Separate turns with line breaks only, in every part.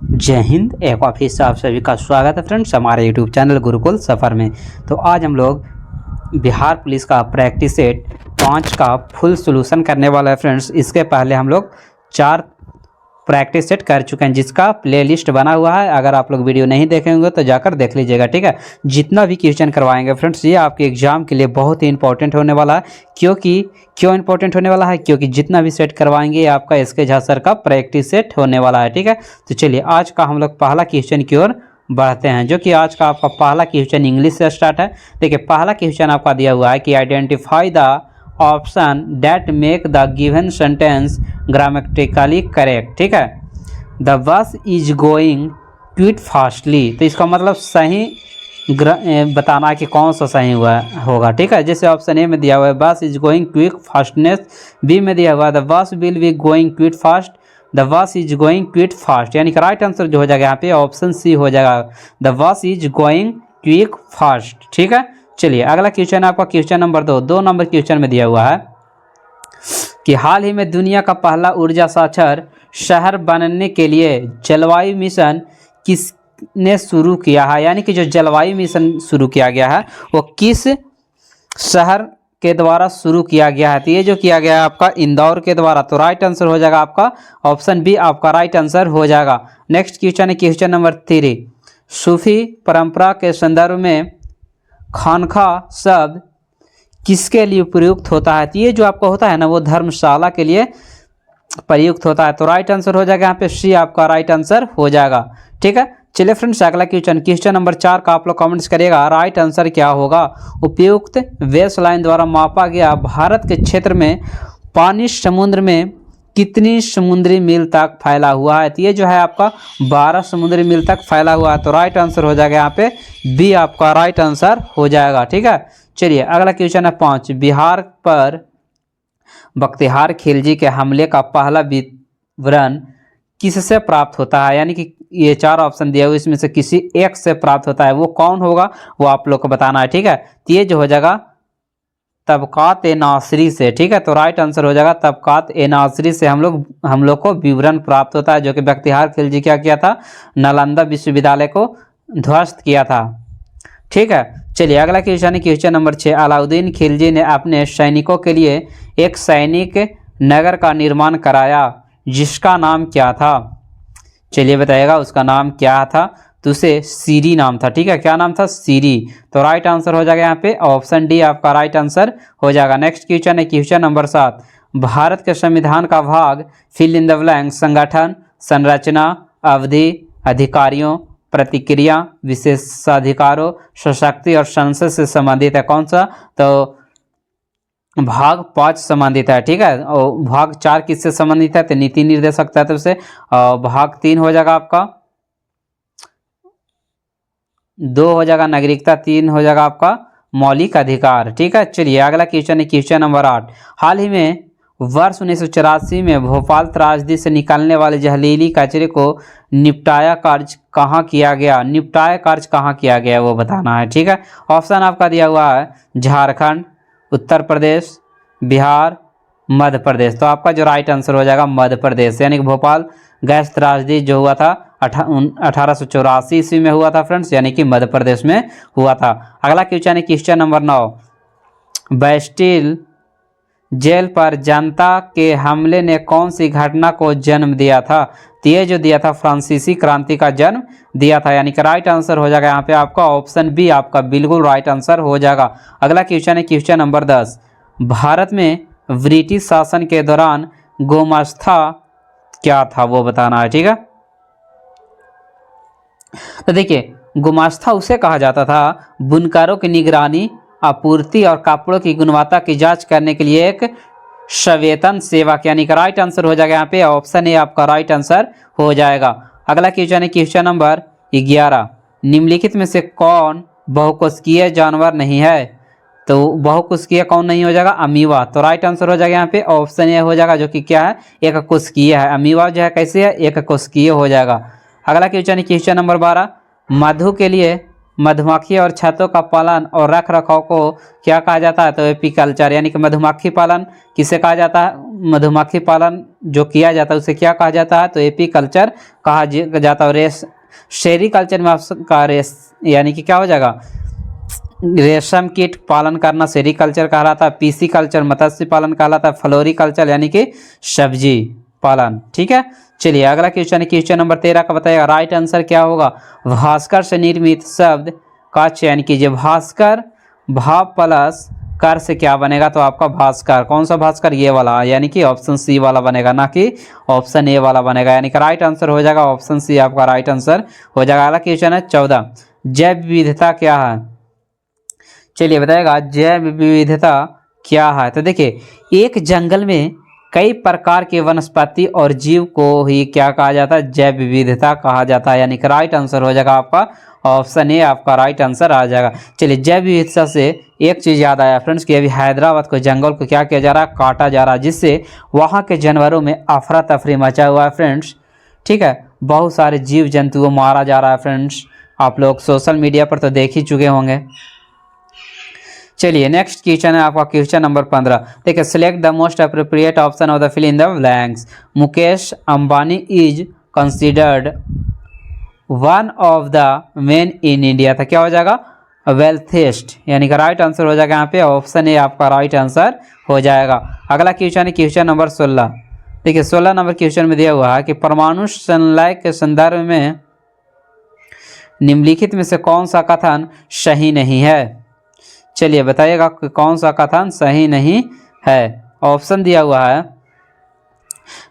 जय हिंद। एक बार फिर से आप सभी का स्वागत है फ्रेंड्स हमारे यूट्यूब चैनल गुरुकुल सफ़र में। तो आज हम लोग बिहार पुलिस का प्रैक्टिस सेट 5 का फुल सॉल्यूशन करने वाला है फ्रेंड्स। इसके पहले हम लोग 4 प्रैक्टिस सेट कर चुके हैं जिसका प्लेलिस्ट बना हुआ है। अगर आप लोग वीडियो नहीं देखे होंगे तो जाकर देख लीजिएगा, ठीक है। जितना भी क्वेश्चन करवाएंगे फ्रेंड्स ये आपके एग्जाम के लिए बहुत ही इंपॉर्टेंट होने वाला है। क्यों इंपॉर्टेंट होने वाला है? क्योंकि जितना भी सेट करवाएंगे ये आपका एसके झा सर का प्रैक्टिस सेट होने वाला है, ठीक है। तो चलिए आज का हम लोग पहला क्वेश्चन की ओर बढ़ते हैं, जो कि आज का आपका पहला क्वेश्चन इंग्लिश से स्टार्ट है। देखिए पहला क्वेश्चन आपका दिया हुआ है कि identify the option that make the given sentence grammatically correct, ठीक है। The bus is going quit fastly, तो इसका मतलब सही बताना है कि कौन सा सही हुआ होगा, ठीक है। जैसे ऑप्शन ए में दिया हुआ है bus is going quick fastness, B में दिया हुआ है the bus will be going quite fast, the bus is going quite fast, यानी कि राइट आंसर जो हो जाएगा यहाँ पे ऑप्शन सी हो जाएगा, the bus is going quick fast, ठीक है। चलिए अगला क्वेश्चन आपका क्वेश्चन नंबर 2 नंबर क्वेश्चन में दिया हुआ है कि हाल ही में दुनिया का पहला ऊर्जा साक्षर शहर बनने के लिए जलवायु मिशन किसने शुरू किया है, यानी कि जो जलवायु मिशन शुरू किया गया है वो किस शहर के द्वारा शुरू किया गया है। तो ये जो किया गया है आपका इंदौर के द्वारा, तो राइट आंसर हो जाएगा आपका ऑप्शन बी आपका राइट आंसर हो जाएगा। नेक्स्ट क्वेश्चन है क्वेश्चन नंबर 3। सूफी परंपरा के संदर्भ में खानका शब्द किसके लिए प्रयुक्त होता है? तो ये जो आपका होता है ना वो धर्मशाला के लिए प्रयुक्त होता है, तो राइट आंसर हो जाएगा यहाँ पे सी आपका राइट आंसर हो जाएगा, ठीक है। चलिए फ्रेंड्स अगला क्वेश्चन नंबर 4 का आप लोग कमेंट्स करिएगा राइट आंसर क्या होगा। उपयुक्त बेस लाइन द्वारा मापा गया भारत के क्षेत्र में पानी समुद्र में कितनी समुद्री मील तक फैला हुआ है? तो ये जो है आपका 12 समुद्री मील तक फैला हुआ है, तो राइट आंसर हो जाएगा यहाँ पे बी आपका राइट आंसर हो जाएगा, ठीक है। चलिए अगला क्वेश्चन है 5। बिहार पर बख्तियार खिलजी के हमले का पहला विवरण किससे प्राप्त होता है? यानी कि ये 4 ऑप्शन दिए हुए इसमें से किसी एक से प्राप्त होता है, वो कौन होगा वो आप लोग को बताना है, ठीक है। तो ये जो हो जाएगा तबकात ए नासरी से, ठीक है। तो राइट आंसर हो जाएगा तबकात ए नासरी से हम लोग को विवरण प्राप्त होता है, जो कि बख्तियार खिलजी क्या किया था, नालंदा विश्वविद्यालय को ध्वस्त किया था, ठीक है। चलिए अगला क्वेश्चन है क्वेश्चन नंबर 6। अलाउद्दीन खिलजी ने अपने सैनिकों के लिए एक सैनिक नगर का निर्माण कराया जिसका नाम क्या था? चलिए बताइएगा उसका नाम क्या था। तो उसे सीरी नाम था, ठीक है। क्या नाम था? सीरी, तो राइट आंसर हो जाएगा यहाँ पे ऑप्शन डी आपका राइट आंसर हो जाएगा। नेक्स्ट क्वेश्चन है क्वेश्चन नंबर 7। भारत के संविधान का भाग फिल इन द ब्लैंक संगठन, संरचना, अवधि, अधिकारियों, प्रतिक्रिया, विशेषाधिकारों, सशक्ति और संसद से संबंधित है कौन सा? तो भाग 5 संबंधित है, ठीक है। और भाग 4 किससे संबंधित है? तो नीति निर्देशक तत्व से। भाग 3 हो जाएगा आपका 2 हो जाएगा नागरिकता, 3 हो जाएगा आपका मौलिक अधिकार, ठीक है। चलिए अगला क्वेश्चन है क्वेश्चन नंबर 8। हाल ही में वर्ष 1984 में भोपाल त्रासदी से निकलने वाले जहरीली कचरे को निपटाया कार्य कहाँ किया गया? निपटाया कार्य कहाँ किया गया वो बताना है, ठीक है। ऑप्शन आपका दिया हुआ है झारखंड, उत्तर प्रदेश, बिहार, मध्य प्रदेश, तो आपका जो राइट आंसर हो जाएगा मध्य प्रदेश, यानी कि भोपाल गैस त्रासदी जो हुआ था 1884 ईस्वी में हुआ था फ्रेंड्स, यानी कि मध्य प्रदेश में हुआ था। अगला क्वेश्चन है क्वेश्चन नंबर 9। बैस्टिल जेल पर जनता के हमले ने कौन सी घटना को जन्म दिया था? तो ये जो दिया था फ्रांसीसी क्रांति का जन्म दिया था, यानी कि राइट आंसर हो जाएगा यहाँ पे आपका ऑप्शन बी आपका बिल्कुल राइट आंसर हो जाएगा। अगला क्वेश्चन है क्वेश्चन नंबर 10। भारत में ब्रिटिश शासन के दौरान गोमास्ता क्या था वो बताना है, ठीक है। तो देखिए गुमास्ता उसे कहा जाता था बुनकरों की निगरानी, आपूर्ति और कपड़ों की गुणवत्ता की जांच करने के लिए एक सवेतन सेवक, यानी कि राइट आंसर हो जाएगा यहाँ पे ऑप्शन ए आपका राइट आंसर हो जाएगा। अगला क्वेश्चन है क्वेश्चन नंबर 11। निम्नलिखित में से कौन बहुकोशिकीय जानवर नहीं है? तो बहुकोशिकीय कौन नहीं हो जाएगा? अमीबा, तो राइट आंसर हो जाएगा यहाँ पे ऑप्शन ए हो जाएगा, जो कि क्या है एक कोशिकीय है। अमीबा जो है कैसे है? एक कोशिकीय हो जाएगा। अगला क्वेश्चन है क्वेश्चन नंबर 12। मधु के लिए मधुमक्खी और छत्तों का पालन और रख रखाव को क्या कहा जाता है? तो एपीकल्चर, यानी कि मधुमक्खी पालन किसे कहा जाता है? मधुमक्खी पालन जो किया जाता है उसे क्या कहा जाता है? तो एपी कल्चर कहा जाता है। रेस सेरीकल्चर में आपका रेस यानी कि क्या हो जाएगा? रेशम कीट पालन करना सेरीकल्चर कहलाता है। पीसी कल्चर मत्स्य पालन कहलाता है। फ्लोरिकल्चर यानी कि सब्जी पालन। ठीक है, चलिए अगला क्वेश्चन है क्वेश्चन नंबर 13 का बताइएगा राइट आंसर क्या होगा? भास्कर से निर्मित शब्द का चयन कीजिए। भास्कर भाव प्लस कर से क्या बनेगा? तो आपका भास्कर, कौन सा भास्कर? ये वाला, यानी कि ऑप्शन सी वाला बनेगा, ना कि ऑप्शन ए वाला बनेगा। यानी कि राइट आंसर हो जाएगा ऑप्शन सी आपका राइट आंसर हो जाएगा। अगला क्वेश्चन है 14 जैव विविधता क्या है? चलिए बताइएगा जैव विविधता क्या है? तो देखिए एक जंगल में कई प्रकार के वनस्पति और जीव को ही क्या कहा जाता है? जैव विविधता कहा जाता है। यानी कि राइट आंसर हो जाएगा आपका ऑप्शन ए आपका राइट आंसर आ जाएगा। चलिए जैव विविधता से एक चीज़ याद आया फ्रेंड्स कि अभी हैदराबाद को जंगल को क्या किया जा रहा है? काटा जा रहा है, जिससे वहाँ के जानवरों में अफरा तफरी मचा हुआ है फ्रेंड्स। ठीक है, बहुत सारे जीव जंतुओं मारा जा रहा है फ्रेंड्स। आप लोग सोशल मीडिया पर तो देख ही चुके होंगे। चलिए नेक्स्ट क्वेश्चन है आपका क्वेश्चन नंबर 15। देखिए select the most appropriate option of the fill in the blanks. Mukesh Ambani is considered one of the men in India. था क्या हो जाएगा? वेल्थेस्ट, यानी कि राइट आंसर हो जाएगा यहाँ पे ऑप्शन ए आपका राइट आंसर हो जाएगा। अगला क्वेश्चन है क्वेश्चन नंबर 16। देखिए 16 नंबर क्वेश्चन में दिया हुआ है कि परमाणु संलय के संदर्भ में निम्नलिखित में से कौन सा कथन सही नहीं है? चलिए बताइएगा कौन सा कथन सही नहीं है। ऑप्शन दिया हुआ है।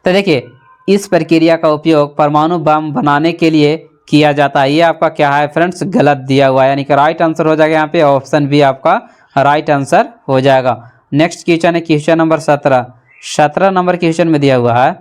तो देखिए इस प्रक्रिया का उपयोग परमाणु बम बनाने के लिए किया जाता है। ये आपका क्या है फ्रेंड्स? गलत दिया हुआ है, यानी कि राइट आंसर हो जाएगा यहाँ पे ऑप्शन बी आपका राइट आंसर हो जाएगा। नेक्स्ट क्वेश्चन है क्वेश्चन नंबर 17। 17 नंबर क्वेश्चन में दिया हुआ है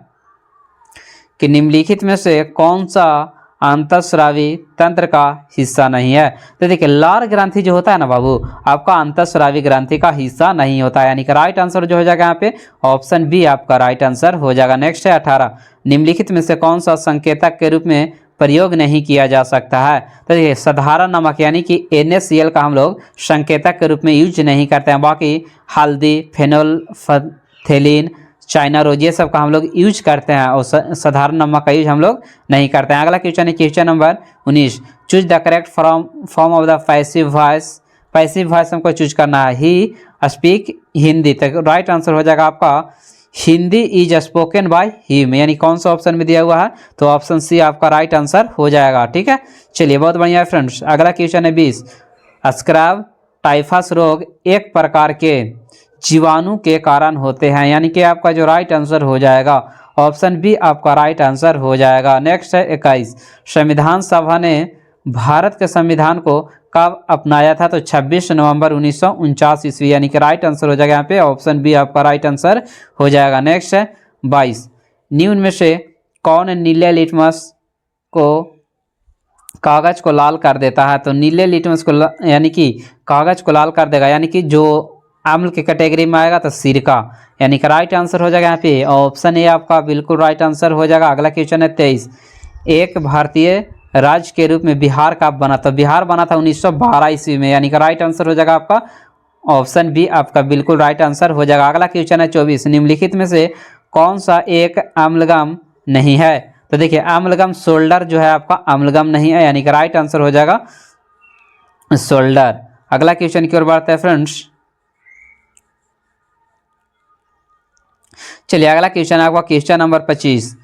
कि निम्नलिखित में से कौन सा अंतःस्रावी तंत्र का हिस्सा नहीं है? तो देखिए लार ग्रंथि जो होता है ना बाबू, आपका अंतःस्रावी ग्रंथि का हिस्सा नहीं होता है, यानी कि राइट आंसर जो हो जाएगा यहाँ पे ऑप्शन बी आपका राइट आंसर हो जाएगा। नेक्स्ट है 18। निम्नलिखित में से कौन सा संकेतक के रूप में प्रयोग नहीं किया जा सकता है? तो देखिए साधारण नमक यानी कि NaCl का हम लोग संकेतक के रूप में यूज नहीं करते हैं। बाकी हल्दी, फेनोल्फथेलिन, चाइना रोज ये सब का हम लोग यूज करते हैं और साधारण नमक का यूज हम लोग नहीं करते हैं। अगला क्वेश्चन है question number 19। Choose the correct form of the passive voice. Passive voice हमको चूज करना है। ही स्पीक हिंदी, तो राइट आंसर हो जाएगा आपका Hindi is spoken by him, यानी कौन सा ऑप्शन में दिया हुआ है? तो ऑप्शन सी आपका राइट आंसर हो जाएगा। ठीक है, चलिए बहुत बढ़िया है फ्रेंड्स। अगला क्वेश्चन है 20। स्क्रैब टाइफस रोग एक प्रकार के जीवाणु के कारण होते हैं, यानी कि आपका जो राइट आंसर हो जाएगा ऑप्शन बी आपका राइट आंसर हो जाएगा। नेक्स्ट है 21। संविधान सभा ने भारत के संविधान को कब अपनाया था? तो 26 नवंबर 1949 ईस्वी, यानी कि राइट आंसर हो जाएगा यहाँ पे ऑप्शन बी आपका राइट आंसर हो जाएगा। नेक्स्ट है 22। निम्न में से कौन नीले लिटमस को कागज को लाल कर देता है? तो नीले लिटमस को यानी कि कागज को लाल कर देगा, यानी कि जो अम्ल की कैटेगरी में आएगा तो सिरका, यानी कि राइट आंसर हो जाएगा यहाँ पे ऑप्शन ए आपका बिल्कुल राइट आंसर हो जाएगा। अगला क्वेश्चन है 23। एक भारतीय राज्य के रूप में बिहार कब बना? तो बिहार बना था 1912 ईस्वी में, यानी कि राइट आंसर हो जाएगा आपका ऑप्शन बी आपका बिल्कुल राइट आंसर हो जाएगा। अगला क्वेश्चन है 24। निम्नलिखित में से कौन सा एक अम्लगम नहीं है? तो देखिए अम्लगम शोल्डर जो है आपका अम्लगम नहीं है, यानी कि राइट आंसर हो जाएगा शोल्डर। अगला क्वेश्चन की ओर बढ़ते हैं फ्रेंड्स। चलिए अगला क्वेश्चन है आपका क्वेश्चन नंबर 25।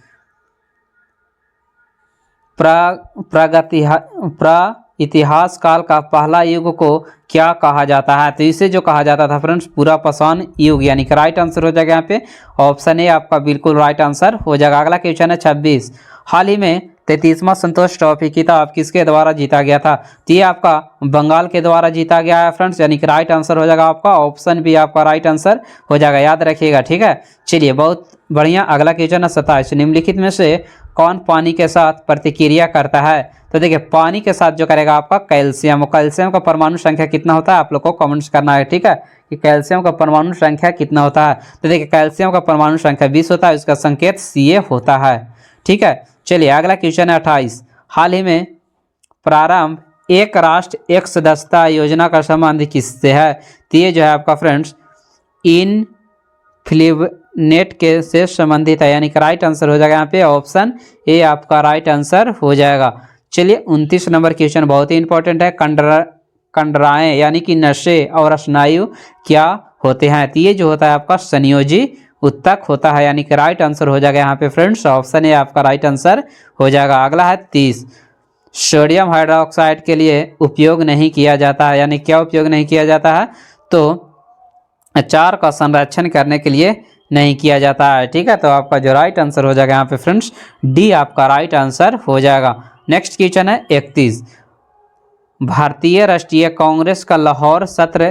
इतिहास काल का पहला युग को क्या कहा जाता है? तो इसे जो कहा जाता था फ्रेंड्स पुरापाषाण युग, यानी कि राइट आंसर हो जाएगा यहाँ पे ऑप्शन ए आपका बिल्कुल राइट आंसर हो जाएगा। अगला क्वेश्चन है 26। हाल ही में 33वां संतोष ट्रॉफी किताब किसके द्वारा जीता गया था? तो ये आपका बंगाल के द्वारा जीता गया है फ्रेंड्स, यानी कि राइट आंसर हो जाएगा आपका ऑप्शन बी आपका राइट आंसर हो जाएगा, याद रखिएगा। ठीक है, चलिए बहुत बढ़िया। अगला क्वेश्चन है 27। निम्नलिखित में से कौन पानी के साथ प्रतिक्रिया करता है? तो देखिए पानी के साथ जो करेगा आपका कैल्शियम। कैल्शियम का परमाणु संख्या कितना होता है? आप लोग को कमेंट्स करना है। ठीक है, कि कैल्शियम का परमाणु संख्या कितना होता है? तो देखिए कैल्शियम का परमाणु संख्या 20 होता है, इसका संकेत Ca होता है। ठीक है, चलिए अगला क्वेश्चन है 28। हाल ही में प्रारंभ एक राष्ट्र एक सदस्यता योजना का संबंध किससे है? तो ये जो है आपका फ्रेंड्स नेट के से संबंधित है, यानी कि राइट आंसर हो जाएगा यहाँ पे ऑप्शन ए आपका राइट आंसर हो जाएगा। चलिए 29 नंबर क्वेश्चन बहुत ही इंपॉर्टेंट है। कंडराएं यानी कि नशे और स्नायु क्या होते हैं? तो ये जो होता है आपका संयोजी उत्तक होता है, यानी कि राइट आंसर हो जाएगा यहाँ पे फ्रेंड्स ऑप्शन ए आपका राइट आंसर हो जाएगा। अगला है 30, सोडियम हाइड्रोक्साइड के लिए उपयोग नहीं किया जाता है, यानी क्या उपयोग नहीं किया जाता है? तो अचार का संरक्षण करने के लिए नहीं किया जाता है, ठीक है। तो आपका जो राइट आंसर हो जाएगा यहाँ पे फ्रेंड्स डी आपका राइट आंसर हो जाएगा। नेक्स्ट क्वेश्चन है 31, भारतीय राष्ट्रीय कांग्रेस का लाहौर सत्र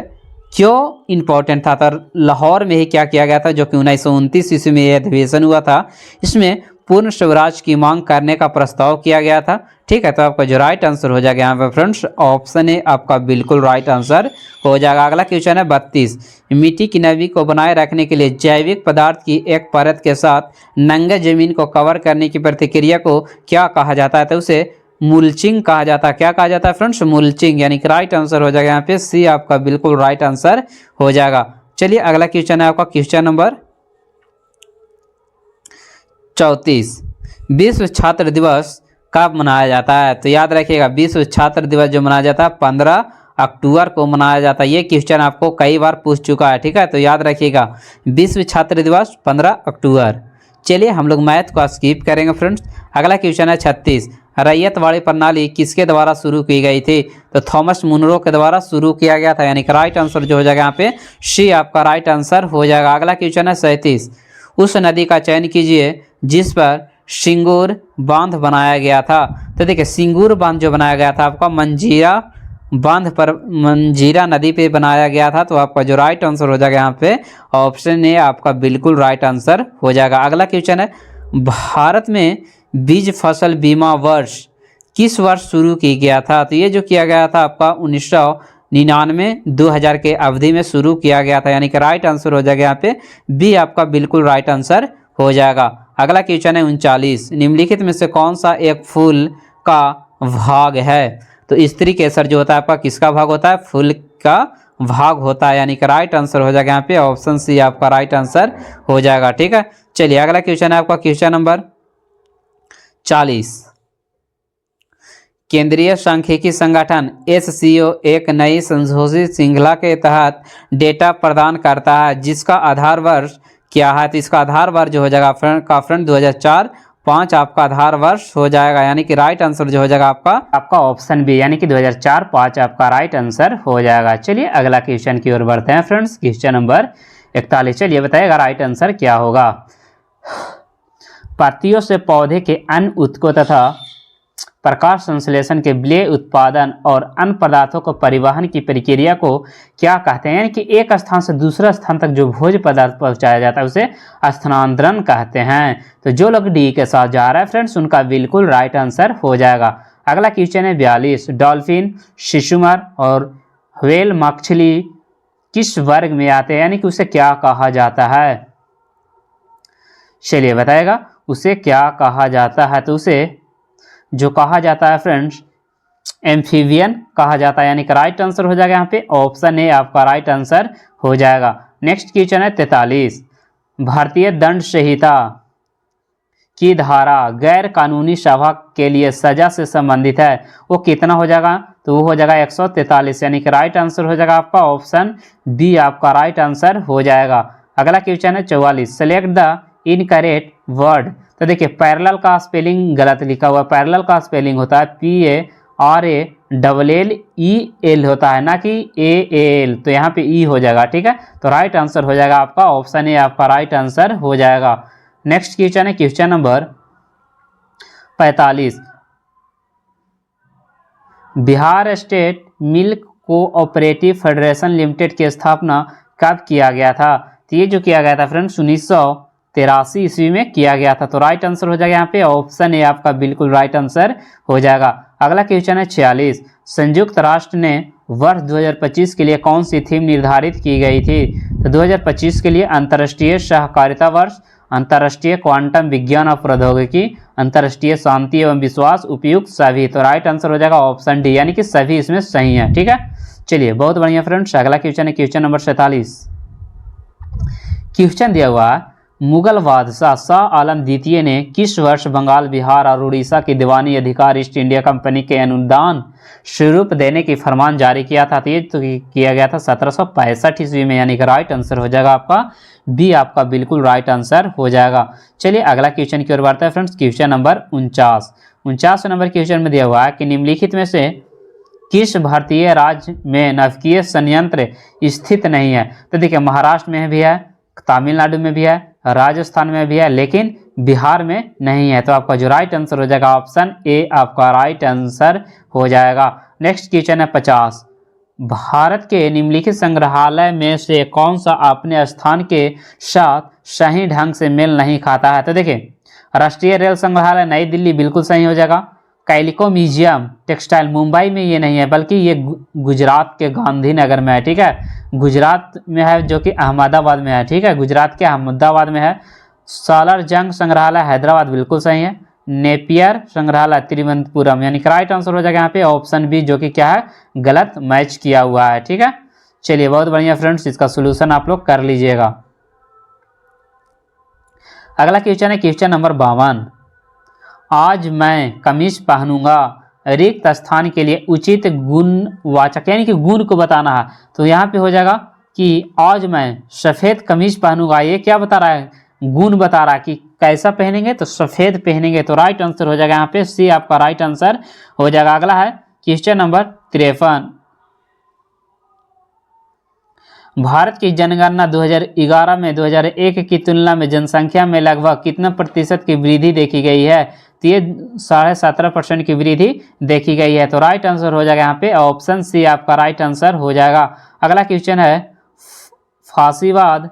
क्यों इंपॉर्टेंट था? तो लाहौर में ही क्या किया गया था, जो कि 1929 ईस्वी में यह अधिवेशन हुआ था। इसमें पूर्ण स्वराज की मांग करने का प्रस्ताव किया गया था, ठीक है। तो आपका जो राइट आंसर हो जाएगा यहाँ पे फ्रेंड्स ऑप्शन ए आपका बिल्कुल राइट आंसर हो जाएगा। अगला क्वेश्चन है 32, मिट्टी की नमी को बनाए रखने के लिए जैविक पदार्थ की एक परत के साथ नंगे जमीन को कवर करने की प्रतिक्रिया को क्या कहा जाता है? तो उसे मुल्चिंग कहा जाता है। क्या कहा जाता है फ्रेंड्स? मुल्चिंग, यानी कि राइट आंसर हो जाएगा यहाँ पे सी आपका बिल्कुल राइट आंसर हो जाएगा। चलिए अगला क्वेश्चन है आपका क्वेश्चन नंबर 34, विश्व छात्र दिवस कब मनाया जाता है? तो याद रखिएगा विश्व छात्र दिवस जो मनाया जाता है 15 अक्टूबर को मनाया जाता है। ये क्वेश्चन आपको कई बार पूछ चुका है, ठीक है। तो याद रखिएगा विश्व छात्र दिवस 15 अक्टूबर। चलिए हम लोग मैथ को स्किप करेंगे फ्रेंड्स। अगला क्वेश्चन है 36, रैयतवाड़ी प्रणाली किसके द्वारा शुरू की गई थी? तो थॉमस मुनरो के द्वारा शुरू किया गया था, यानी कि राइट आंसर जो हो जाएगा यहाँ पे सी आपका राइट आंसर हो जाएगा। अगला क्वेश्चन है 37, उस नदी का चयन कीजिए जिस पर सिंगूर बांध बनाया गया था। तो देखिए सिंगूर बांध जो बनाया गया था आपका मंजीरा बांध पर, मंजीरा नदी पे बनाया गया था। तो आपका जो राइट आंसर हो जाएगा यहाँ पे ऑप्शन ए आपका बिल्कुल राइट आंसर हो जाएगा। अगला क्वेश्चन है, भारत में बीज फसल बीमा वर्ष किस वर्ष शुरू किया गया था? तो ये जो किया गया था आपका 1999-2000 के अवधि में शुरू किया गया था, यानी कि राइट आंसर हो जाएगा यहाँ पे बी आपका बिल्कुल राइट आंसर हो जाएगा। अगला क्वेश्चन है 39, निम्नलिखित में से कौन सा एक फूल का भाग है? तो स्त्री केसर जो होता है आपका किसका भाग होता है? फूल का भाग होता है, यानी कि राइट आंसर हो जाएगा यहाँ पे ऑप्शन सी आपका राइट आंसर हो जाएगा, ठीक है। चलिए अगला क्वेश्चन है आपका क्वेश्चन नंबर 40, केंद्रीय सांख्यिकी संगठन SCO एक नई संशोधित श्रृंखला के तहत डेटा प्रदान करता है जिसका आधार वर्ष क्या है? तो इसका आधार वर्ष जो हो जाएगा फ्रेंड 2004-5 आपका आधार वर्ष हो जाएगा, यानी कि राइट आंसर जो हो जाएगा आपका ऑप्शन बी, यानी कि 2004-5 आपका राइट आंसर हो जाएगा। चलिए अगला क्वेश्चन की ओर बढ़ते हैं फ्रेंड्स, क्वेश्चन नंबर 41। चलिए बताइएगा राइट आंसर क्या होगा। पत्तियों से पौधे के अन्य ऊतकों तथा प्रकाश संश्लेषण के विलय उत्पादन और अन्य पदार्थों को परिवहन की प्रक्रिया को क्या कहते हैं? यानी कि एक स्थान से दूसरे स्थान तक जो भोज्य पदार्थ पहुंचाया जाता है उसे स्थानांतरण कहते हैं। तो जो लोग डी के साथ जा रहा है फ्रेंड्स उनका बिल्कुल राइट आंसर हो जाएगा। अगला क्वेश्चन है 42, डॉल्फिन, शिशुमर और व्हेल मछली किस वर्ग में आते हैं? यानी कि उसे क्या कहा जाता है? चलिए बताएगा उसे क्या कहा जाता है? तो उसे जो कहा जाता है फ्रेंड्स एम्फीबियन कहा जाता है, यानी कि राइट आंसर हो जाएगा यहाँ पे ऑप्शन ए आपका राइट आंसर हो जाएगा। नेक्स्ट क्वेश्चन है 43, भारतीय दंड संहिता की धारा गैर कानूनी सभा के लिए सजा से संबंधित है, वो कितना हो जाएगा? तो वो हो जाएगा 143, यानी कि राइट आंसर हो जाएगा आपका ऑप्शन बी आपका राइट आंसर हो जाएगा। अगला क्वेश्चन है 44, सेलेक्ट द इनकरेक्ट वर्ड। तो देखिए पैरेलल का स्पेलिंग गलत लिखा हुआ है, पैरेलल का स्पेलिंग होता है PARALLEL होता है, ना कि AAL, तो यहाँ पे ई हो जाएगा, ठीक है। तो राइट आंसर हो जाएगा आपका ऑप्शन ए आपका राइट आंसर हो जाएगा। नेक्स्ट क्वेश्चन है question number 45, Bihar state milk cooperative federation limited की स्थापना कब किया गया था? तो ये जो किया गया था फ्रेंड्स 1983 ईस्वी में किया गया था। तो राइट आंसर हो जाएगा यहाँ पे ऑप्शन ए आपका बिल्कुल राइट आंसर हो जाएगा। अगला क्वेश्चन है 46, संयुक्त राष्ट्र ने वर्ष 2025 के लिए कौन सी थीम निर्धारित की गई थी? तो 2025 के लिए अंतर्राष्ट्रीय सहकारिता वर्ष, अंतर्राष्ट्रीय क्वांटम विज्ञान और प्रौद्योगिकी, अंतर्राष्ट्रीय शांति एवं विश्वास, उपयुक्त सभी। तो राइट आंसर हो जाएगा ऑप्शन डी, यानी कि सभी इसमें सही है, ठीक है। चलिए बहुत बढ़िया फ्रेंड्स, अगला क्वेश्चन है क्वेश्चन नंबर 47, क्वेश्चन दिया हुआ मुगल बादशाह शाह आलम द्वितीय ने किस वर्ष बंगाल, बिहार और उड़ीसा की दीवानी अधिकार ईस्ट इंडिया कंपनी के अनुदान स्वरूप देने की फरमान जारी किया था? तो ये तो किया गया था 1765 ईस्वी में, यानी कि राइट आंसर हो जाएगा आपका बी, आपका बिल्कुल राइट आंसर हो जाएगा। चलिए अगला क्वेश्चन की ओर बढ़ते हैं friends. Question number 49 number question में दिया हुआ है कि निम्नलिखित में से किस भारतीय राज्य में नाभिकीय संयंत्र स्थित नहीं है? तो देखिए महाराष्ट्र में भी है, तमिलनाडु में भी है, राजस्थान में भी है, लेकिन बिहार में नहीं है। तो आपका जो राइट आंसर हो जाएगा ऑप्शन ए आपका राइट आंसर हो जाएगा। नेक्स्ट क्वेश्चन है 50। भारत के निम्नलिखित संग्रहालय में से कौन सा अपने स्थान के साथ सही ढंग से मेल नहीं खाता है? तो देखिए राष्ट्रीय रेल संग्रहालय नई दिल्ली बिल्कुल सही हो जाएगा। कैलिको म्यूजियम टेक्सटाइल मुंबई में ये नहीं है, बल्कि ये गुजरात के गांधीनगर में है, ठीक है, गुजरात में है, जो कि अहमदाबाद में है, ठीक है, गुजरात के अहमदाबाद में है। सालार जंग संग्रहालय हैदराबाद बिल्कुल सही है। नेपियर संग्रहालय तिरुवनंतपुरम, यानी कि राइट आंसर हो जाएगा यहाँ पे ऑप्शन बी, जो कि क्या है गलत मैच किया हुआ है, ठीक है। चलिए बहुत बढ़िया फ्रेंड्स, इसका सोल्यूशन आप लोग कर लीजिएगा। अगला क्वेश्चन है क्वेश्चन नंबर 52। आज मैं कमीज पहनूंगा रिक्त स्थान के लिए उचित गुणवाचक, यानी कि गुण को बताना है। तो यहाँ पे हो जाएगा कि आज मैं सफ़ेद कमीज पहनूंगा, ये क्या बता रहा है, गुण बता रहा है कि कैसा पहनेंगे, तो सफ़ेद पहनेंगे। तो राइट आंसर हो जाएगा यहाँ पे सी, आपका राइट आंसर हो जाएगा। अगला है क्वेश्चन नंबर 53। भारत की जनगणना 2011 में 2001 की तुलना में जनसंख्या में लगभग कितना प्रतिशत की वृद्धि देखी गई है? तो ये 17.5% की वृद्धि देखी गई है। तो राइट आंसर हो जाएगा यहाँ पे ऑप्शन सी, आपका राइट आंसर हो जाएगा। अगला क्वेश्चन है फासीवाद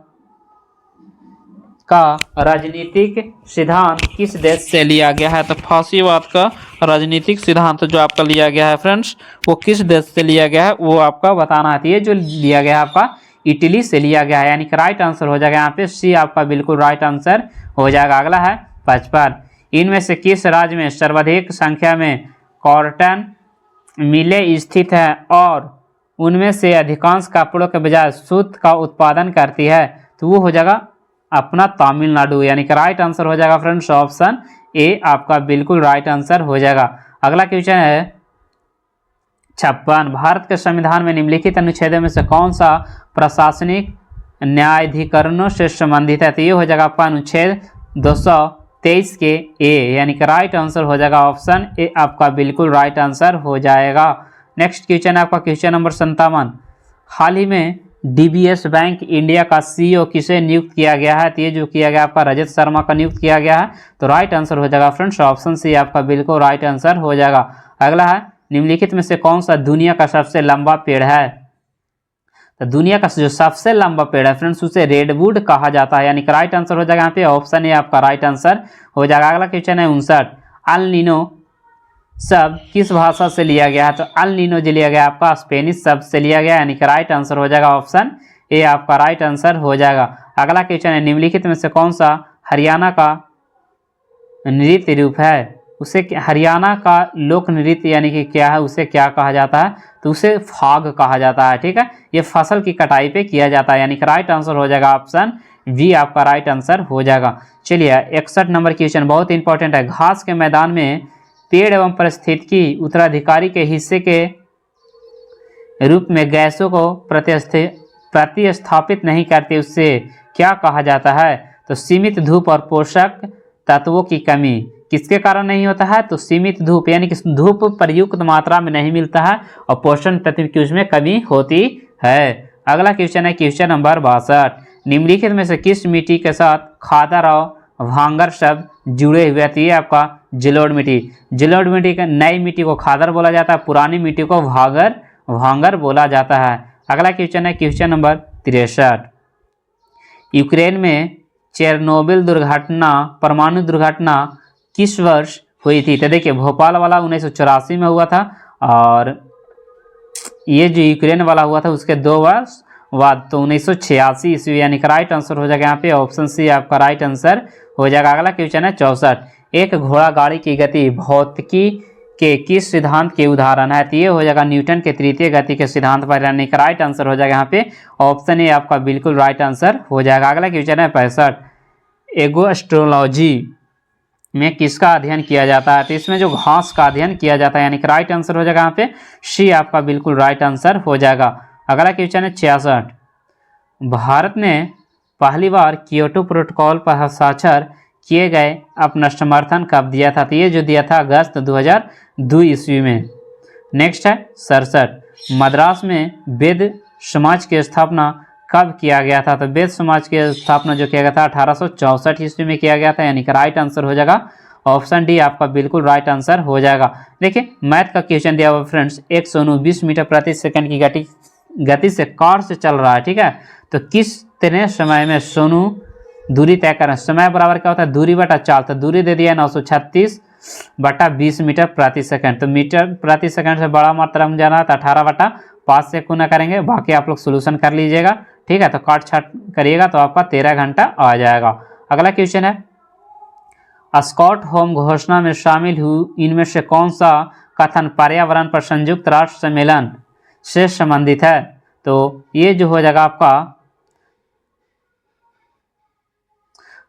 का राजनीतिक सिद्धांत किस देश से लिया गया है? तो फासीवाद का राजनीतिक सिद्धांत जो आपका लिया गया है फ्रेंड्स, वो किस देश से लिया गया है वो आपका बताना है। ये जो लिया गया है आपका इटली से लिया गया है, यानी कि राइट आंसर हो जाएगा यहाँ पे सी, आपका बिल्कुल राइट आंसर हो जाएगा। अगला है 55। इनमें से किस राज्य में सर्वाधिक संख्या में कॉटन मिलें स्थित है और उनमें से अधिकांश कपड़ों के बजाय सूत का उत्पादन करती है? तो वो हो जाएगा अपना तमिलनाडु, यानी कि राइट आंसर हो जाएगा फ्रेंड्स ऑप्शन ए, आपका बिल्कुल राइट आंसर हो जाएगा। अगला क्वेश्चन है 56। भारत के संविधान में निम्नलिखित अनुच्छेदों में से कौन सा प्रशासनिक न्यायाधिकरणों से संबंधित है? तो ये हो जाएगा आपका अनुच्छेद 223 के ए, यानी कि राइट आंसर हो जाएगा ऑप्शन ए, आपका बिल्कुल राइट आंसर हो जाएगा। नेक्स्ट क्वेश्चन है आपका क्वेश्चन नंबर 57। हाल ही में डीबीएस बैंक इंडिया का सीईओ किसे नियुक्त किया गया है? तो ये जो किया गया आपका रजत शर्मा का नियुक्त किया गया है। तो राइट आंसर हो जाएगा फ्रेंड्स ऑप्शन सी, आपका बिल्कुल राइट आंसर हो जाएगा। अगला है निम्नलिखित में से कौन सा दुनिया का सबसे लंबा पेड़ है? तो दुनिया का जो सबसे लंबा पेड़ है फ्रेंड्स उसे रेडवुड कहा जाता है, यानी कि राइट आंसर हो जाएगा यहाँ पे ऑप्शन ए, आपका राइट आंसर हो जाएगा। अगला क्वेश्चन है 59। अल नीनो शब्द किस भाषा से लिया गया है? तो अल नीनो जो लिया गया आपका स्पेनिश शब्द से लिया गया, यानी कि राइट आंसर हो जाएगा ऑप्शन ए, आपका राइट आंसर हो जाएगा। अगला क्वेश्चन है निम्नलिखित में से कौन सा हरियाणा का नृत्य रूप है? उसे हरियाणा का लोक नृत्य यानी कि क्या है, उसे क्या कहा जाता है? तो उसे फाग कहा जाता है, ठीक है। ये फसल की कटाई पे किया जाता है, यानी कि राइट आंसर हो जाएगा ऑप्शन बी, आपका राइट आंसर हो जाएगा। चलिए 61 नंबर क्वेश्चन बहुत इंपॉर्टेंट है। घास के मैदान में पेड़ एवं पारिस्थितिकी उत्तराधिकारी के हिस्से के रूप में गैसों को प्रतिस्थापित नहीं करते, उससे क्या कहा जाता है? तो सीमित धूप और पोषक तत्वों की कमी किसके कारण नहीं होता है? तो सीमित धूप, यानी कि धूप प्रयुक्त मात्रा में नहीं मिलता है और पोषण तत्व की उसमें कमी होती है। अगला क्वेश्चन है क्वेश्चन नंबर 62। निम्नलिखित में से किस मिट्टी के साथ खादर और भांगर शब्द जुड़े हुए थे? आपका जलोढ़ मिट्टी। जलोढ़ मिट्टी का नई मिट्टी को खादर बोला जाता है, पुरानी मिट्टी को भांगर बोला जाता है। अगला क्वेश्चन है क्वेश्चन नंबर 63। यूक्रेन में चेरनोबिल दुर्घटना, परमाणु दुर्घटना किस वर्ष हुई थी? तो देखिए भोपाल वाला 1984 में हुआ था और ये जो यूक्रेन वाला हुआ था उसके 2 वर्ष बाद, तो 1986 ईस्वी, यानी कि राइट आंसर हो जाएगा यहाँ पे ऑप्शन सी, आपका राइट आंसर हो जाएगा। अगला क्वेश्चन है 64। एक घोड़ा गाड़ी की गति भौतिकी के किस सिद्धांत के उदाहरण है? तो ये हो जाएगा न्यूटन के तृतीय गति के सिद्धांत पर, यानी कि राइट आंसर हो जाएगा यहाँ पे ऑप्शन ए, आपका बिल्कुल राइट आंसर हो जाएगा। अगला क्वेश्चन है 65। एगोस्ट्रोलॉजी में किसका अध्ययन किया जाता है? तो इसमें जो घास का अध्ययन किया जाता है, यानी कि राइट आंसर हो जाएगा यहाँ पे सी आपका बिल्कुल राइट आंसर हो जाएगा। अगला क्वेश्चन है 66। भारत ने पहली बार कियोटो प्रोटोकॉल पर हस्ताक्षर किए गए अपना समर्थन कब दिया था? तो ये जो दिया था अगस्त 2002 ईस्वी में। नेक्स्ट है 67। मद्रास में वेद समाज की स्थापना कब किया गया था? तो वेद समाज की स्थापना जो किया गया था 1864 ईस्वी में किया गया था, यानी कि राइट आंसर हो जाएगा ऑप्शन डी आपका बिल्कुल राइट आंसर हो जाएगा। देखिए मैथ का क्वेश्चन दिया हुआ फ्रेंड्स, एक सोनू 20 मीटर प्रति सेकंड की गति से कार से चल रहा है, ठीक है। तो कितने समय में सोनू दूरी तय करें? समय बराबर क्या होता है? दूरी बटा चाल। तो दूरी दे दिया 936 बटा 20 मीटर प्रति सेकंड। तो मीटर प्रति सेकंड से बड़ा मात्रा में जाना है तो 18 बटा 5 से गुना करेंगे। बाकी आप लोग सोल्यूशन कर लीजिएगा, ठीक है। तो काट छाट करिएगा तो आपका 13 घंटा आ जाएगा। अगला क्वेश्चन है स्टॉकहोम घोषणा में शामिल हुई इनमें से कौन सा कथन पर्यावरण पर संयुक्त राष्ट्र सम्मेलन से संबंधित है? तो ये जो हो जाएगा आपका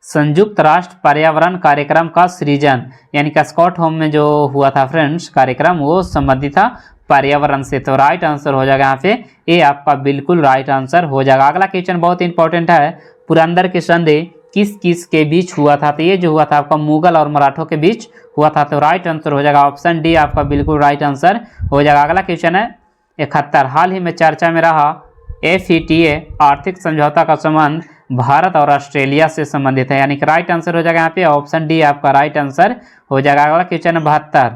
संयुक्त राष्ट्र पर्यावरण कार्यक्रम का सृजन, यानी कि स्टॉकहोम में जो हुआ था फ्रेंड्स कार्यक्रम, वो संबंधित था पर्यावरण से। तो राइट आंसर हो जाएगा यहाँ पे ये आपका बिल्कुल राइट आंसर हो जाएगा। अगला क्वेश्चन बहुत इंपॉर्टेंट है, पुरंदर की संधि किस किस के बीच हुआ था? तो ये जो हुआ था आपका मुगल और मराठों के बीच हुआ था। तो राइट आंसर हो जाएगा ऑप्शन डी आपका बिल्कुल राइट आंसर हो जाएगा। अगला क्वेश्चन है 71। हाल ही में चर्चा में रहा FTA आर्थिक समझौता का संबंध भारत और ऑस्ट्रेलिया से संबंधित है, यानी कि राइट आंसर हो जाएगा यहाँ पे ऑप्शन डी आपका राइट आंसर हो जाएगा। अगला क्वेश्चन है 72।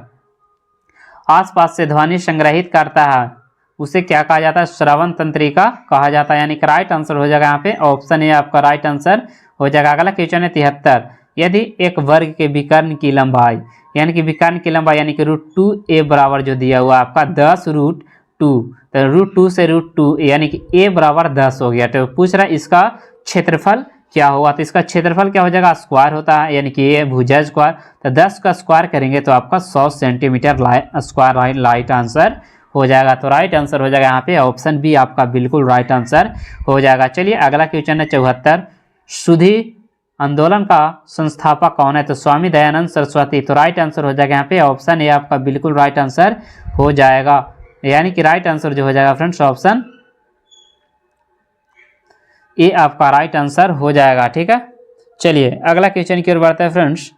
आसपास से ध्वनि संग्रहित करता है उसे क्या कहा जाता है? श्रवण तंत्रिका कहा जाता है, यानी कि राइट आंसर हो जाएगा यहाँ पे ऑप्शन ए आपका राइट आंसर हो जाएगा। अगला क्वेश्चन है 73। यदि एक वर्ग के विकर्ण की लंबाई, यानी कि विकर्ण की लंबाई यानी कि √2a बराबर जो दिया हुआ आपका 10√2, तो √2 से √2 यानी कि a बराबर 10 हो गया। तो पूछ रहा है इसका क्षेत्रफल क्या होगा? तो इसका क्षेत्रफल क्या हो जाएगा? स्क्वायर होता है, यानी कि ये भुजा स्क्वायर। तो 10 का स्क्वायर करेंगे तो आपका 100 सेंटीमीटर स्क्वायर राइट आंसर हो जाएगा। तो राइट आंसर हो जाएगा यहाँ पे ऑप्शन बी आपका बिल्कुल राइट आंसर हो जाएगा। चलिए अगला क्वेश्चन है 74। सुधि आंदोलन का संस्थापक कौन है? तो स्वामी दयानंद सरस्वती। तो राइट आंसर हो जाएगा यहाँ पे ऑप्शन ए आपका बिल्कुल राइट आंसर हो जाएगा, यानी कि राइट आंसर जो हो जाएगा फ्रेंड्स ऑप्शन ए आपका राइट आंसर हो जाएगा, ठीक है। चलिए अगला क्वेश्चन की ओर बढ़ते हैं फ्रेंड्स।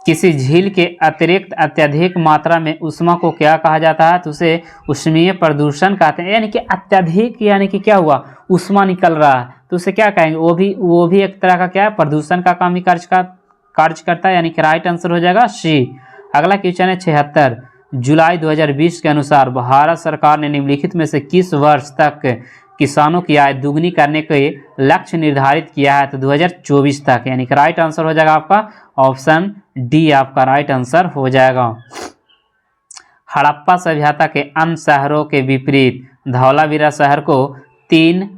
किसी झील के अतिरिक्त अत्यधिक मात्रा में ऊष्मा को क्या कहा जाता है? तो उसे ऊष्मीय प्रदूषण कहते हैं, यानी कि अत्यधिक यानी कि क्या हुआ ऊष्मा निकल रहा है तो उसे क्या कहेंगे? वो भी एक तरह का क्या है प्रदूषण का काम ही कार्य करता है, यानी कि राइट आंसर हो जाएगा सी। अगला क्वेश्चन है 76। जुलाई 2020 के अनुसार भारत सरकार ने निम्नलिखित में से किस वर्ष तक किसानों की आय दोगुनी करने के लक्ष्य निर्धारित किया है? तो 2024 तक, यानी कि राइट आंसर हो जाएगा आपका ऑप्शन डी आपका राइट आंसर हो जाएगा। हड़प्पा सभ्यता के अन्य शहरों के विपरीत धौलावीरा शहर को 3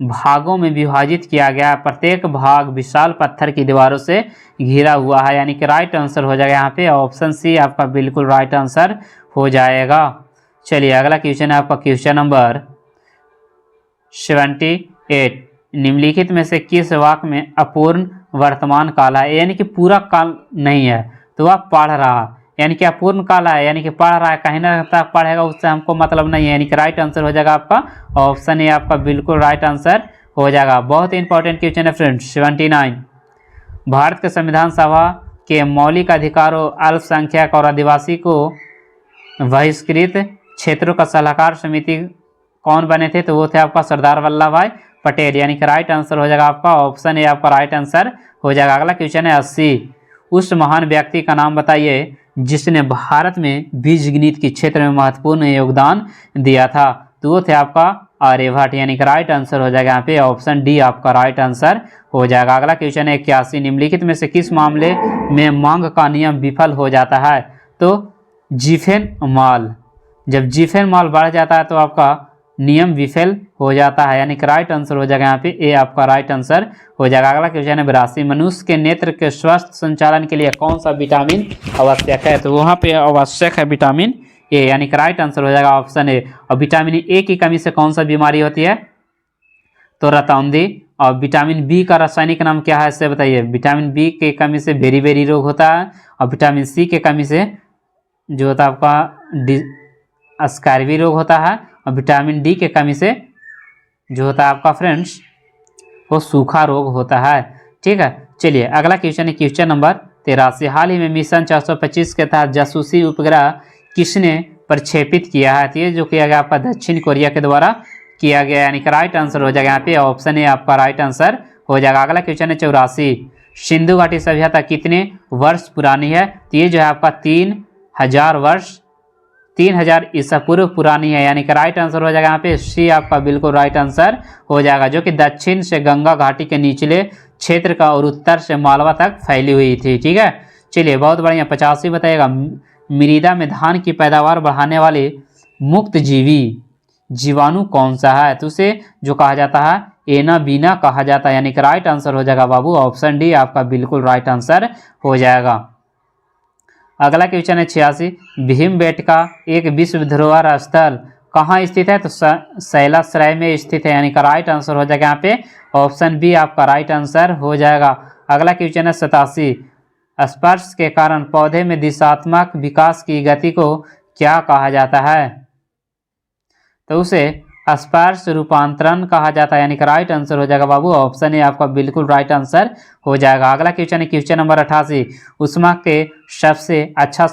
भागों में विभाजित किया गया, प्रत्येक भाग विशाल पत्थर की दीवारों से घिरा हुआ है, यानी कि राइट आंसर हो जाएगा यहाँ पे ऑप्शन सी आपका बिल्कुल राइट आंसर हो जाएगा। चलिए अगला क्वेश्चन है आपका क्वेश्चन नंबर 78। निम्नलिखित में से किस वाक्य में अपूर्ण वर्तमान काल है? यानी कि पूरा काल नहीं है तो वह पढ़ रहा, यानी कि अपूर्ण काल है यानी कि पढ़ रहा है, कहीं ना तक पढ़ेगा उससे हमको मतलब नहीं है, यानी कि राइट आंसर हो जाएगा आपका ऑप्शन ए आपका बिल्कुल राइट आंसर हो जाएगा। बहुत इंपॉर्टेंट क्वेश्चन है फ्रेंड्स 79। भारत के संविधान सभा के मौलिक अधिकारों अल्पसंख्यक और आदिवासी को बहिष्कृत क्षेत्रों का सलाहकार समिति कौन बने थे? तो वो थे आपका सरदार वल्लभ भाई पटेल, यानी कि राइट आंसर हो जाएगा आपका ऑप्शन ए आपका राइट आंसर हो जाएगा। अगला क्वेश्चन है 80। उस महान व्यक्ति का नाम बताइए जिसने भारत में बीजगणित के क्षेत्र में महत्वपूर्ण योगदान दिया था? तो वो थे आपका आर्यभट्ट, यानी कि राइट आंसर हो जाएगा यहाँ पे ऑप्शन डी आपका राइट आंसर हो जाएगा। अगला क्वेश्चन है 81। निम्नलिखित में से किस मामले में मांग का नियम विफल हो जाता है? तो जीफेन माल, जब जीफेन माल बढ़ जाता है तो आपका नियम विफल हो जाता है, यानी कि राइट आंसर हो जाएगा यहाँ पे ए आपका राइट आंसर हो जाएगा। अगला क्वेश्चन है 82। मनुष्य के नेत्र के स्वस्थ संचालन के लिए कौन सा विटामिन आवश्यक है? तो वहाँ पे आवश्यक है विटामिन ए, यानी कि राइट आंसर हो जाएगा ऑप्शन ए। और विटामिन ए की कमी से कौन सा बीमारी होती है? तो रतौंधी और विटामिन बी का रासायनिक नाम क्या है इससे बताइए। विटामिन बी के कमी से बेरी रोग होता है, और विटामिन सी के कमी से जो होता है आपका स्कारवी रोग होता है, और विटामिन डी के कमी से जो होता है आपका फ्रेंड्स वो सूखा रोग होता है। ठीक है, चलिए अगला क्वेश्चन है क्वेश्चन नंबर 83। हाल ही में मिशन 425 के तहत जासूसी उपग्रह किसने प्रक्षेपित किया है? तो ये जो किया गया आपका दक्षिण कोरिया के द्वारा किया गया, यानी कि राइट आंसर हो जाएगा यहाँ पे ऑप्शन ए आपका राइट आंसर हो जाएगा। अगला क्वेश्चन है 84। सिंधु घाटी सभ्यता कितने वर्ष पुरानी है? तो ये जो है आपका 3000 वर्ष 3000 ईसा पूर्व पुरानी है, यानी कि राइट आंसर हो जाएगा यहाँ पे सी आपका बिल्कुल राइट आंसर हो जाएगा, जो कि दक्षिण से गंगा घाटी के निचले क्षेत्र का और उत्तर से मालवा तक फैली हुई थी। ठीक है, चलिए बहुत बढ़िया। 85 बताइएगा, मृदा में धान की पैदावार बढ़ाने वाले मुक्त जीवाणु कौन सा है? तो उसे जो कहा जाता है एना बीना कहा जाता है, यानी कि राइट आंसर हो जाएगा बाबू ऑप्शन डी आपका बिल्कुल राइट आंसर हो जाएगा। अगला क्वेश्चन है 86। भीमबेटका एक विश्व धरोहर स्थल कहाँ स्थित है? तो शैलाश्रय में स्थित है, यानी कि राइट आंसर हो जाएगा यहाँ पे ऑप्शन बी आपका राइट आंसर हो जाएगा। अगला क्वेश्चन है 87। स्पर्श के कारण पौधे में दिशात्मक विकास की गति को क्या कहा जाता है? तो उसे स्पर्श रूपांतरण कहा जाता है, यानी कि राइट आंसर हो जाएगा बाबू ऑप्शन ए आपका बिल्कुल राइट आंसर हो जाएगा। अगला क्वेश्चन है क्वेश्चन नंबर 88। ऊष्मा के सबसे अच्छा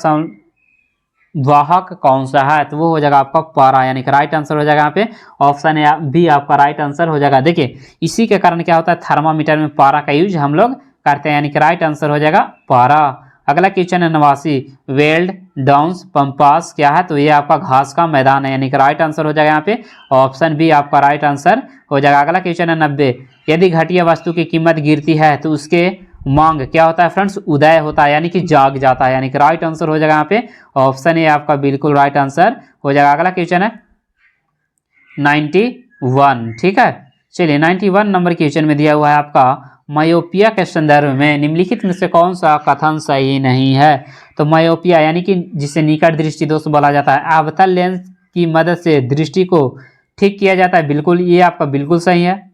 वाहक कौन सा है? तो वो हो जाएगा आपका पारा, यानी कि राइट आंसर हो जाएगा यहाँ पे ऑप्शन ए भी आपका राइट आंसर हो जाएगा। देखिए इसी के कारण क्या होता है, थर्मामीटर में पारा का यूज हम लोग करते हैं, यानी कि राइट आंसर हो जाएगा पारा। अगला क्वेश्चन है 89। वेल्ड डाउन्स पंपास क्या है? तो ये आपका घास का मैदान है, यानी कि राइट आंसर हो जाएगा यहाँ पे ऑप्शन बी आपका राइट आंसर हो जाएगा। अगला क्वेश्चन है 90। यदि घटिया वस्तु की कीमत गिरती है तो उसके मांग क्या होता है फ्रेंड्स? उदय होता है, यानी कि जाग जाता है, यानी कि राइट आंसर हो जाएगा यहाँ पे ऑप्शन ए आपका बिल्कुल राइट आंसर हो जाएगा। अगला क्वेश्चन है 91। ठीक है, चलिए 91 नंबर क्वेश्चन में दिया हुआ है आपका मायोपिया के संदर्भ में निम्नलिखित में से कौन सा कथन सही नहीं है? तो मायोपिया यानी कि जिसे निकट दृष्टि दोष बोला जाता है, अवतल लेंस की मदद से दृष्टि को ठीक किया जाता है, बिल्कुल ये आपका बिल्कुल सही है।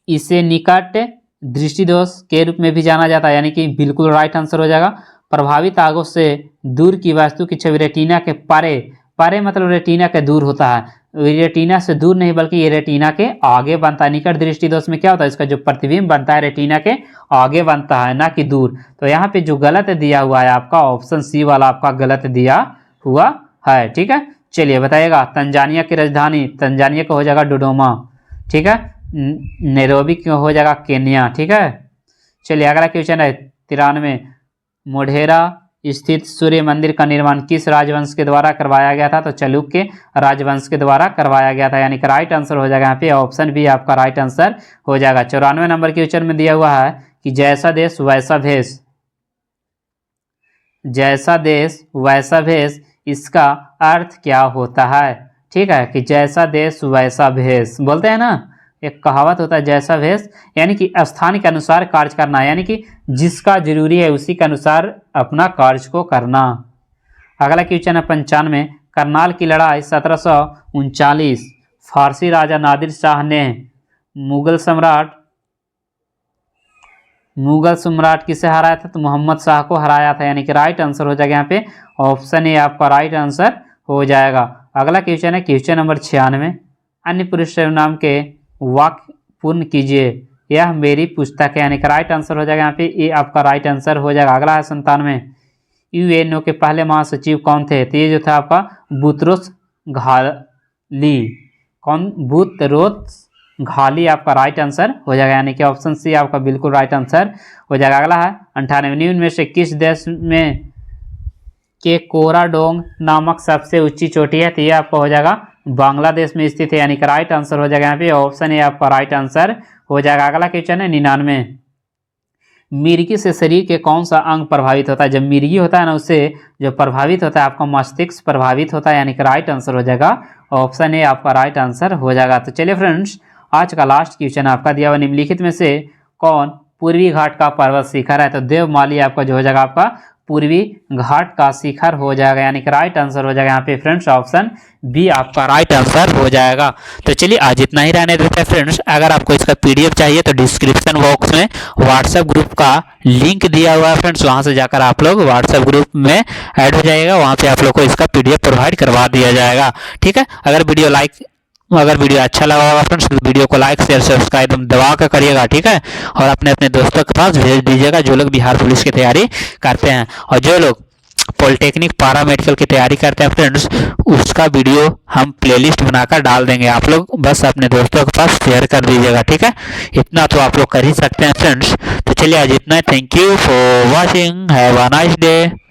इसे निकट दृष्टि दोष के रूप में भी जाना जाता है, यानी कि बिल्कुल राइट आंसर हो जाएगा। प्रभावित आगों से दूर की वस्तु की छवि रेटिना के परे मतलब रेटिना के दूर होता है, रेटिना से दूर नहीं बल्कि ये रेटिना के आगे बनता है। निकट दृष्टि दोष में क्या होता है, इसका जो प्रतिबिंब बनता है रेटिना के आगे बनता है ना कि दूर। तो यहाँ पे जो गलत दिया हुआ है आपका ऑप्शन सी वाला आपका गलत दिया हुआ है। ठीक है, चलिए बताइएगा। तंजानिया की राजधानी तंजानिया का हो जाएगा डोडोमा। ठीक है, नैरोबी क्यों हो जाएगा केन्या। ठीक है, चलिए अगला क्वेश्चन है 93। मोढेरा स्थित सूर्य मंदिर का निर्माण किस राजवंश के द्वारा करवाया गया था? तो चालुक्य राजवंश के द्वारा करवाया गया था, यानी कि राइट आंसर हो जाएगा यहाँ पे ऑप्शन बी आपका राइट आंसर हो जाएगा। 94 नंबर क्वेश्चन में दिया हुआ है कि जैसा देश वैसा भेष, जैसा देश वैसा भेष इसका अर्थ क्या होता है? ठीक है, कि जैसा देश वैसा भेष बोलते हैं ना, एक कहावत होता है जैसा भेष, यानी कि स्थान के अनुसार कार्य करना, यानी कि जिसका जरूरी है उसी के अनुसार अपना कार्य को करना। अगला क्वेश्चन है 95। करनाल की लड़ाई 1739 फारसी राजा नादिर शाह ने मुगल सम्राट किसे हराया था? तो मोहम्मद शाह को हराया था, यानी कि राइट आंसर हो जाएगा यहाँ पे ऑप्शन ए आपका राइट आंसर हो जाएगा। अगला क्वेश्चन है क्वेश्चन नंबर 96। अन्य पुरुष सर्वनाम के वाक्य पूर्ण कीजिए, यह मेरी पुस्तक है, यानी कि राइट आंसर हो जाएगा यहाँ पे ये आपका राइट आंसर हो जाएगा। अगला है 97। यूएनओ के पहले महासचिव कौन थे? तो ये जो था आपका बुतरोस घाली, बुतरोस घाली आपका राइट आंसर हो जाएगा, यानी कि ऑप्शन सी आपका बिल्कुल राइट आंसर हो जाएगा। अगला है 98। निम्न में से किस देश में के कोराडोंग नामक सबसे ऊंची चोटी है? तो ये आपका हो जाएगा बांग्लादेश में स्थित है, यानी कि राइट आंसर हो जाएगा यहाँ पे ऑप्शन ए आपका राइट आंसर हो जाएगा। अगला क्वेश्चन है 99। मिर्गी से शरीर के कौन सा अंग प्रभावित होता है? जब मिर्गी होता है ना उससे जो प्रभावित होता है आपका मस्तिष्क प्रभावित होता है, यानी कि राइट आंसर हो जाएगा ऑप्शन ए आपका राइट आंसर हो जाएगा। तो चलिए फ्रेंड्स, आज का लास्ट क्वेश्चन आपका दिया हुआ निम्नलिखित में से कौन पूर्वी घाट का पर्वत शिखर है? तो देवमाली आपका जो हो जाएगा आपका पूर्वी घाट का शिखर हो जाएगा, यानी कि राइट आंसर हो जाएगा यहाँ पे फ्रेंड्स ऑप्शन बी आपका राइट आंसर हो जाएगा। तो चलिए आज इतना ही रहने देते हैं फ्रेंड्स। अगर आपको इसका पीडीएफ चाहिए तो डिस्क्रिप्शन बॉक्स में व्हाट्सएप ग्रुप का लिंक दिया हुआ है फ्रेंड्स, वहां से जाकर आप लोग व्हाट्सएप ग्रुप में ऐड हो जाएगा, वहां पे आप लोग को इसका पीडीएफ प्रोवाइड करवा दिया जाएगा। ठीक है, अगर वीडियो अच्छा लगा होगा फ्रेंड्स तो वीडियो को लाइक शेयर सब्सक्राइब दबा कर करिएगा। ठीक है, और अपने अपने दोस्तों के पास भेज दीजिएगा जो लोग बिहार पुलिस की तैयारी करते हैं, और जो लोग पॉलिटेक्निक पारा मेडिकल की तैयारी करते हैं फ्रेंड्स उसका वीडियो हम प्लेलिस्ट बनाकर डाल देंगे, आप लोग बस अपने दोस्तों के पास शेयर कर दीजिएगा। ठीक है, इतना तो आप लोग कर ही सकते हैं फ्रेंड्स। तो चलिए आज इतना, thank you for watching, have a nice day.